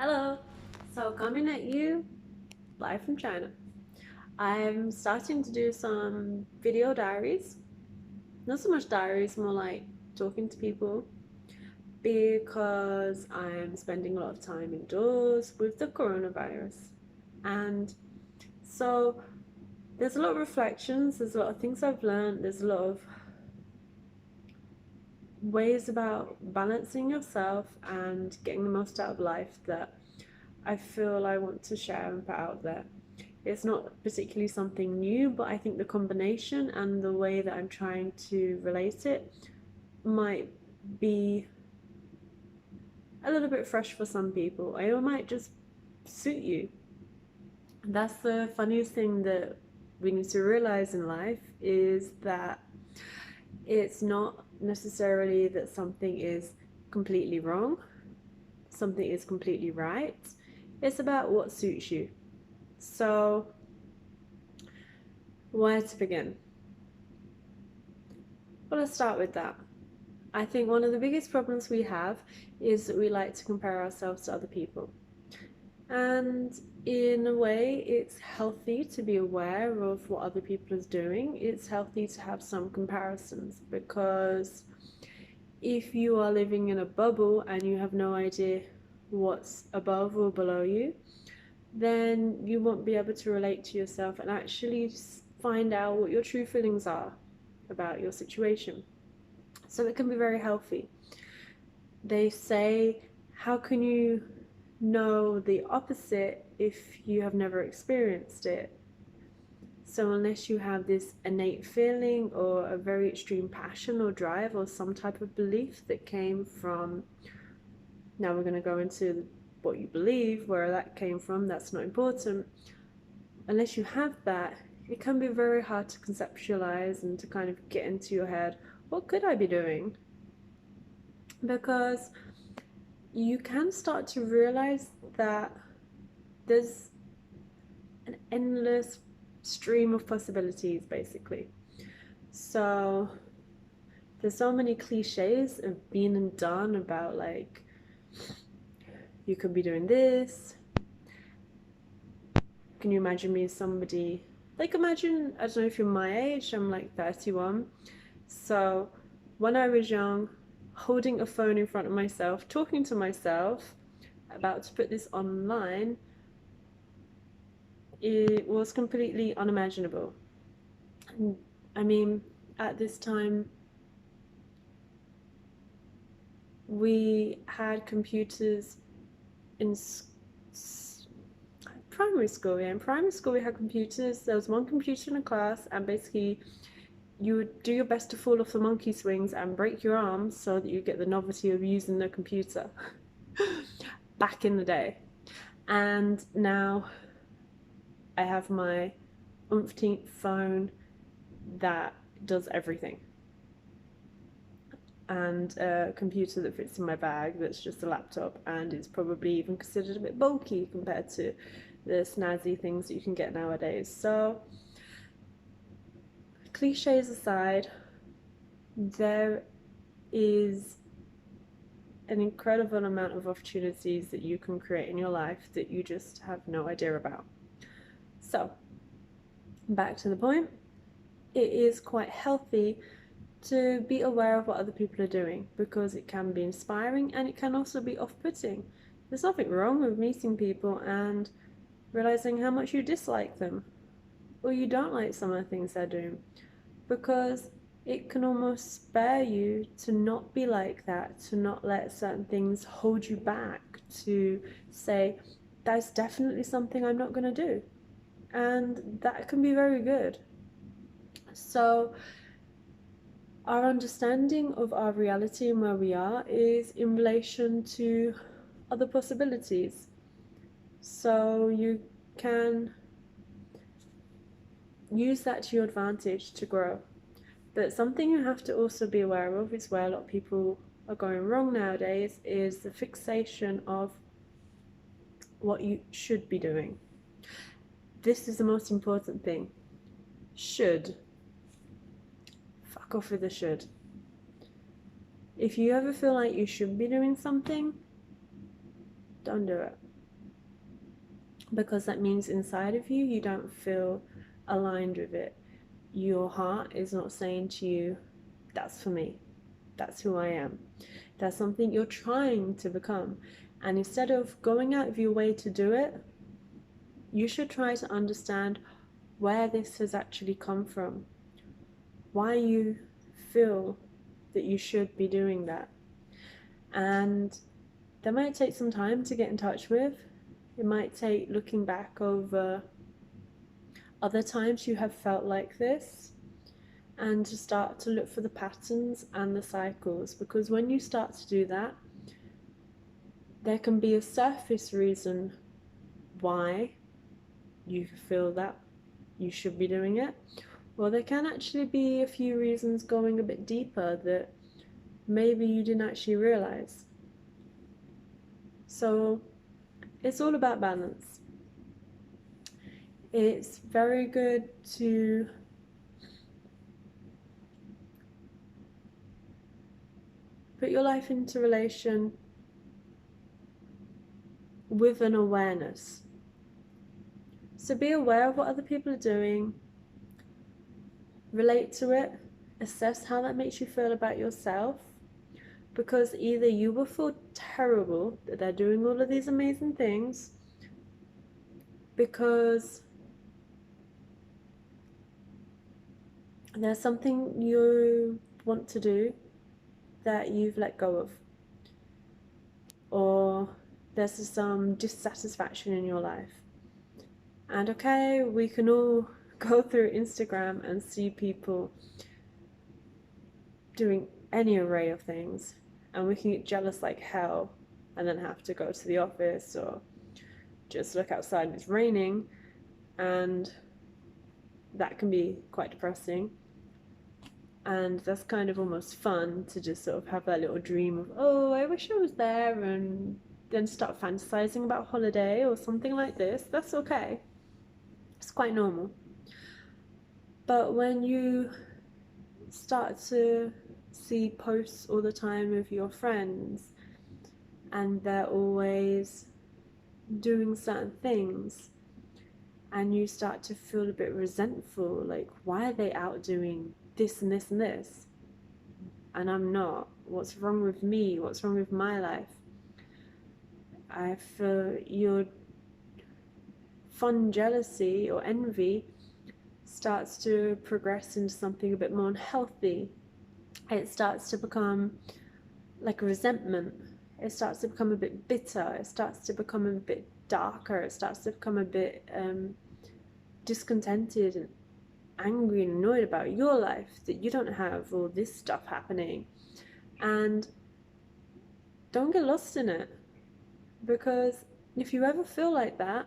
Hello! So, coming at you live from China. I'm starting to do some video diaries. Not so much diaries, more like talking to people because I'm spending a lot of time indoors with the coronavirus. And so, there's a lot of reflections, there's a lot of things I've learned, there's a lot of ways about balancing yourself and getting the most out of life that I feel I want to share and put out there. It's not particularly something new, but I think the combination and the way that I'm trying to relate it might be a little bit fresh for some people. It might just suit you. That's the funniest thing that we need to realize in life is that it's not necessarily that something is completely wrong, something is completely right. It's about what suits you. So, where to begin? Well, let's start with that. I think one of the biggest problems we have is that we like to compare ourselves to other people. And in a way, it's healthy to be aware of what other people are doing. It's healthy to have some comparisons because if you are living in a bubble and you have no idea what's above or below you, then you won't be able to relate to yourself and actually find out what your true feelings are about your situation. So it can be very healthy. They say, how can you know the opposite if you have never experienced it? So unless you have this innate feeling or a very extreme passion or drive or some type of belief that came from, now we're going to go into what you believe, where that came from, that's not important. Unless you have that, it can be very hard to conceptualize and to kind of get into your head, what could I be doing? Because you can start to realize that there's an endless stream of possibilities, basically. So there's so many cliches of being and done about, like, you could be doing this. Can you imagine me as somebody, like, imagine, I don't know if you're my age, I'm like 31. So when I was young, holding a phone in front of myself, talking to myself, about to put this online, it was completely unimaginable. I mean, at this time, we had computers in primary school. Yeah, in primary school, we had computers. There was one computer in a class, and basically, you would do your best to fall off the monkey swings and break your arms so that you get the novelty of using the computer. Back in the day. And now I have my umpteenth phone that does everything, and a computer that fits in my bag that's just a laptop, and it's probably even considered a bit bulky compared to the snazzy things that you can get nowadays. So, cliches aside, there is an incredible amount of opportunities that you can create in your life that you just have no idea about. So, back to the point, it is quite healthy to be aware of what other people are doing because it can be inspiring and it can also be off-putting. There's nothing wrong with meeting people and realizing how much you dislike them or you don't like some of the things they're doing, because it can almost spare you to not be like that, to not let certain things hold you back, to say, that's definitely something I'm not going to do. And that can be very good. So, our understanding of our reality and where we are is in relation to other possibilities. So, you can use that to your advantage to grow. But something you have to also be aware of is where a lot of people are going wrong nowadays is the fixation of what you should be doing. This is the most important thing. Should. Fuck off with the should. If you ever feel like you should be doing something, don't do it. because that means inside of you, you don't feel aligned with it. Your heart is not saying to you, that's for me, that's who I am. That's something you're trying to become. And instead of going out of your way to do it, you should try to understand where this has actually come from, why you feel that you should be doing that. And that might take some time to get in touch with. It might take looking back over other times you have felt like this and to start to look for the patterns and the cycles, because when you start to do that, there can be a surface reason why you feel that you should be doing it, or there can actually be a few reasons going a bit deeper that maybe you didn't actually realize. So it's all about balance. It's very good to put your life into relation with an awareness. So be aware of what other people are doing, relate to it, assess how that makes you feel about yourself, because either you will feel terrible that they're doing all of these amazing things because there's something you want to do that you've let go of, or there's some dissatisfaction in your life. And okay, we can all go through Instagram and see people doing any array of things, and we can get jealous like hell and then have to go to the office or just look outside and it's raining, and that can be quite depressing. And that's kind of almost fun to just sort of have that little dream of, oh, I wish I was there, and then start fantasizing about holiday or something like this. That's okay. It's quite normal. But when you start to see posts all the time of your friends and they're always doing certain things, and you start to feel a bit resentful, like, why are they out doing this and this and this and I'm not? What's wrong with me? What's wrong with my life? I feel your fun jealousy or envy starts to progress into something a bit more unhealthy. It starts to become like a resentment. It starts to become a bit bitter. It starts to become a bit darker. It starts to become a bit discontented and angry and annoyed about your life, that you don't have all this stuff happening. And don't get lost in it, because if you ever feel like that,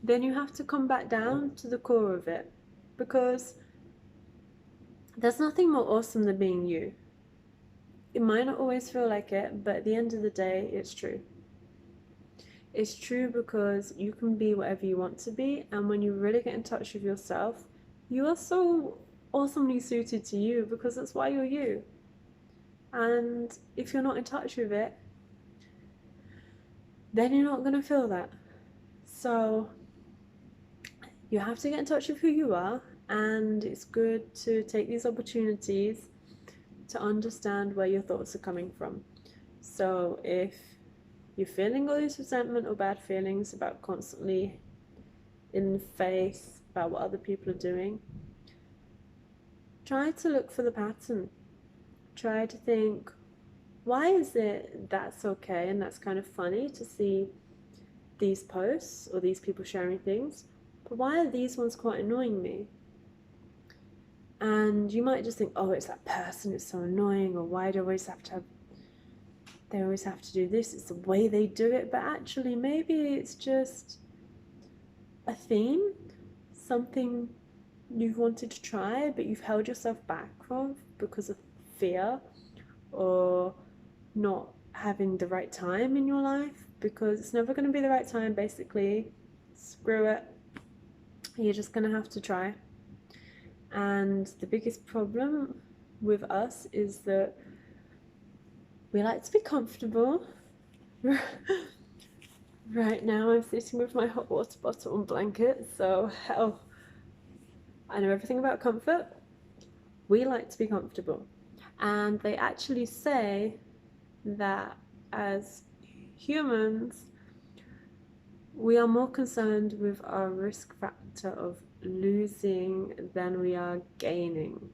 then you have to come back down to the core of it, because there's nothing more awesome than being you. It might not always feel like it, but at the end of the day, it's true. It's true because you can be whatever you want to be, and when you really get in touch with yourself, you are so awesomely suited to you, because that's why you're you. And if you're not in touch with it, then you're not going to feel that. So you have to get in touch with who you are, and it's good to take these opportunities to understand where your thoughts are coming from. So if you're feeling all this resentment or bad feelings about constantly in the face about what other people are doing, try to look for the pattern. Try to think, why is it that's okay and that's kind of funny to see these posts or these people sharing things, but why are these ones quite annoying me? And you might just think, oh, it's that person, it's so annoying, or why do they always have to do this, it's the way they do it. But actually, maybe it's just a theme, something you've wanted to try, but you've held yourself back from because of fear or not having the right time in your life, because it's never going to be the right time, basically. Screw it. You're just going to have to try. And the biggest problem with us is that we like to be comfortable. Right now I'm sitting with my hot water bottle and blanket, so hell, I know everything about comfort. We like to be comfortable. And they actually say that as humans, we are more concerned with our risk factor of losing than we are gaining.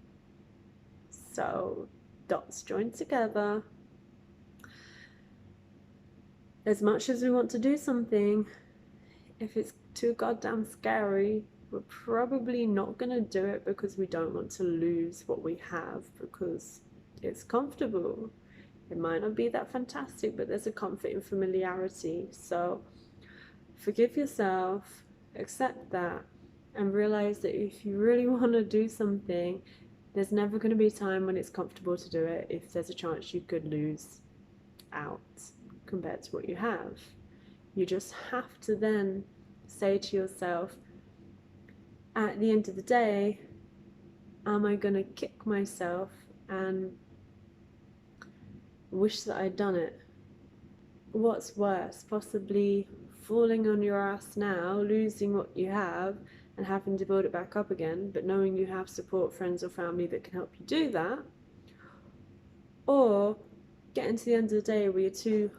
So, dots join together. As much as we want to do something, if it's too goddamn scary, we're probably not going to do it because we don't want to lose what we have because it's comfortable. It might not be that fantastic, but there's a comfort in familiarity. So forgive yourself, accept that, and realize that if you really want to do something, there's never going to be a time when it's comfortable to do it if there's a chance you could lose out compared to what you have. You just have to then say to yourself, at the end of the day, am I going to kick myself and wish that I'd done it? What's worse, possibly falling on your ass now, losing what you have, and having to build it back up again, but knowing you have support, friends, or family that can help you do that, or getting to the end of the day where you're too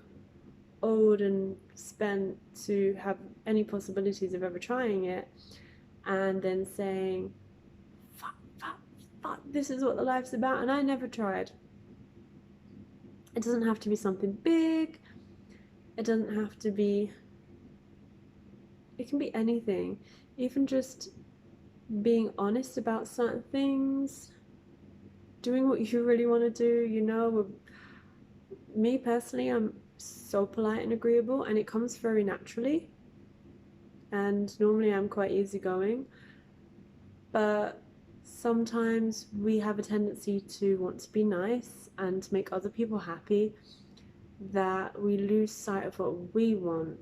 old and spent to have any possibilities of ever trying it, and then saying, fuck, this is what the life's about, and I never tried. It doesn't have to be something big. It doesn't have to be, it can be anything. Even just being honest about certain things, doing what you really want to do. You know, me personally, I'm so polite and agreeable, and it comes very naturally. And normally I'm quite easygoing, but sometimes we have a tendency to want to be nice and to make other people happy, that we lose sight of what we want.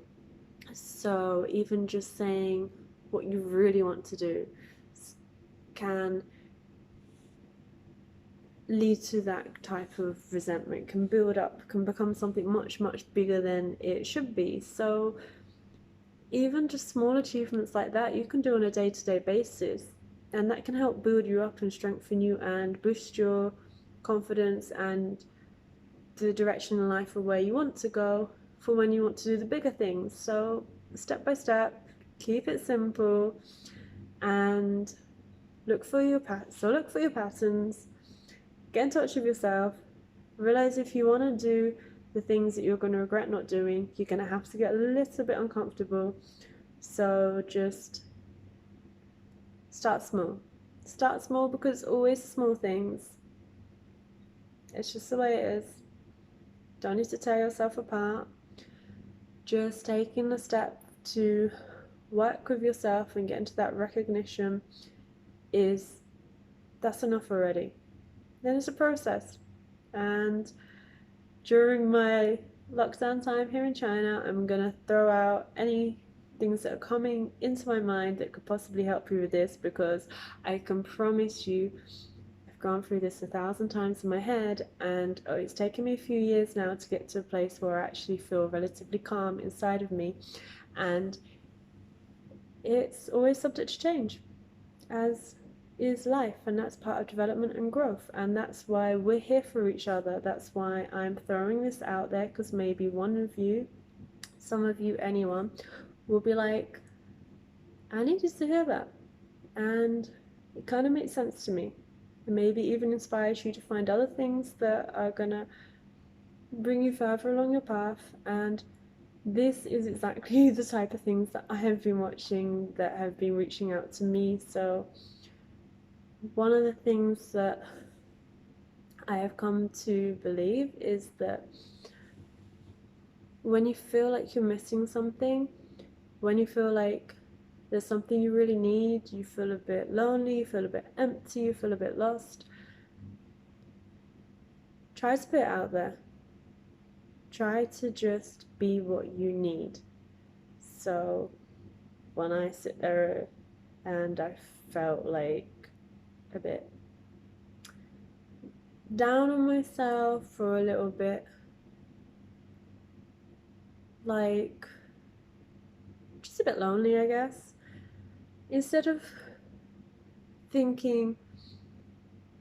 So even just saying what you really want to do can lead to that type of resentment, can build up, can become something much, much bigger than it should be. So even just small achievements like that you can do on a day-to-day basis, and that can help build you up and strengthen you and boost your confidence and the direction in life of where you want to go for when you want to do the bigger things. So step by step, keep it simple, and look for your patterns. Get in touch with yourself. Realize if you want to do the things that you're going to regret not doing, you're going to have to get a little bit uncomfortable. So just start small. Start small, because it's always small things. It's just the way it is. Don't need to tear yourself apart. Just taking a step to work with yourself and get into that recognition that's enough already. Then it's a process. And during my lockdown time here in China, I'm gonna throw out any things that are coming into my mind that could possibly help you with this, because I can promise you I've gone through this 1,000 times in my head, and it's taken me a few years now to get to a place where I actually feel relatively calm inside of me, and it's always subject to change, as is life, and that's part of development and growth, and that's why we're here for each other. That's why I'm throwing this out there, because maybe one of you, some of you, anyone will be like, I needed to hear that, and it kind of makes sense to me, and maybe even inspires you to find other things that are gonna bring you further along your path. And this is exactly the type of things that I have been watching that have been reaching out to me. So one of the things that I have come to believe is that when you feel like you're missing something, when you feel like there's something you really need, you feel a bit lonely, you feel a bit empty, you feel a bit lost, try to put it out there. Try to just be what you need. So when I sit there and I felt like a bit down on myself for a little bit, like a bit lonely, I guess. Instead of thinking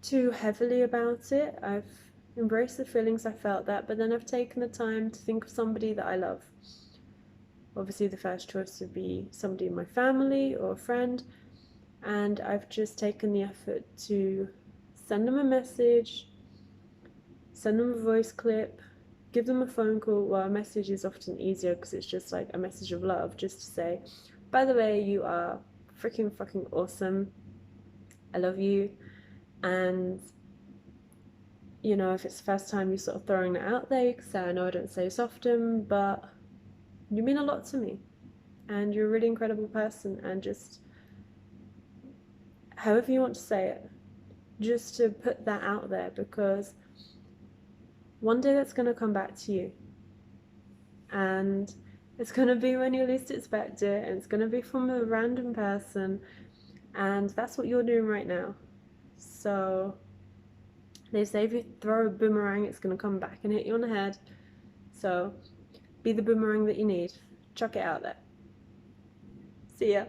too heavily about it, I've embraced the feelings I felt that, but then I've taken the time to think of somebody that I love. Obviously, the first choice would be somebody in my family or a friend, and I've just taken the effort to send them a message, send them a voice clip, give them a phone call. Well, a message is often easier because it's just like a message of love, just to say, by the way, you are freaking fucking awesome. I love you. And, you know, if it's the first time you're sort of throwing it out there, you can say, I know I don't say this often, but you mean a lot to me. And you're a really incredible person. And just however you want to say it, just to put that out there, because one day that's going to come back to you. And it's going to be when you least expect it, and it's going to be from a random person, and that's what you're doing right now. So they say if you throw a boomerang, it's going to come back and hit you on the head. So be the boomerang that you need. Chuck it out there. See ya.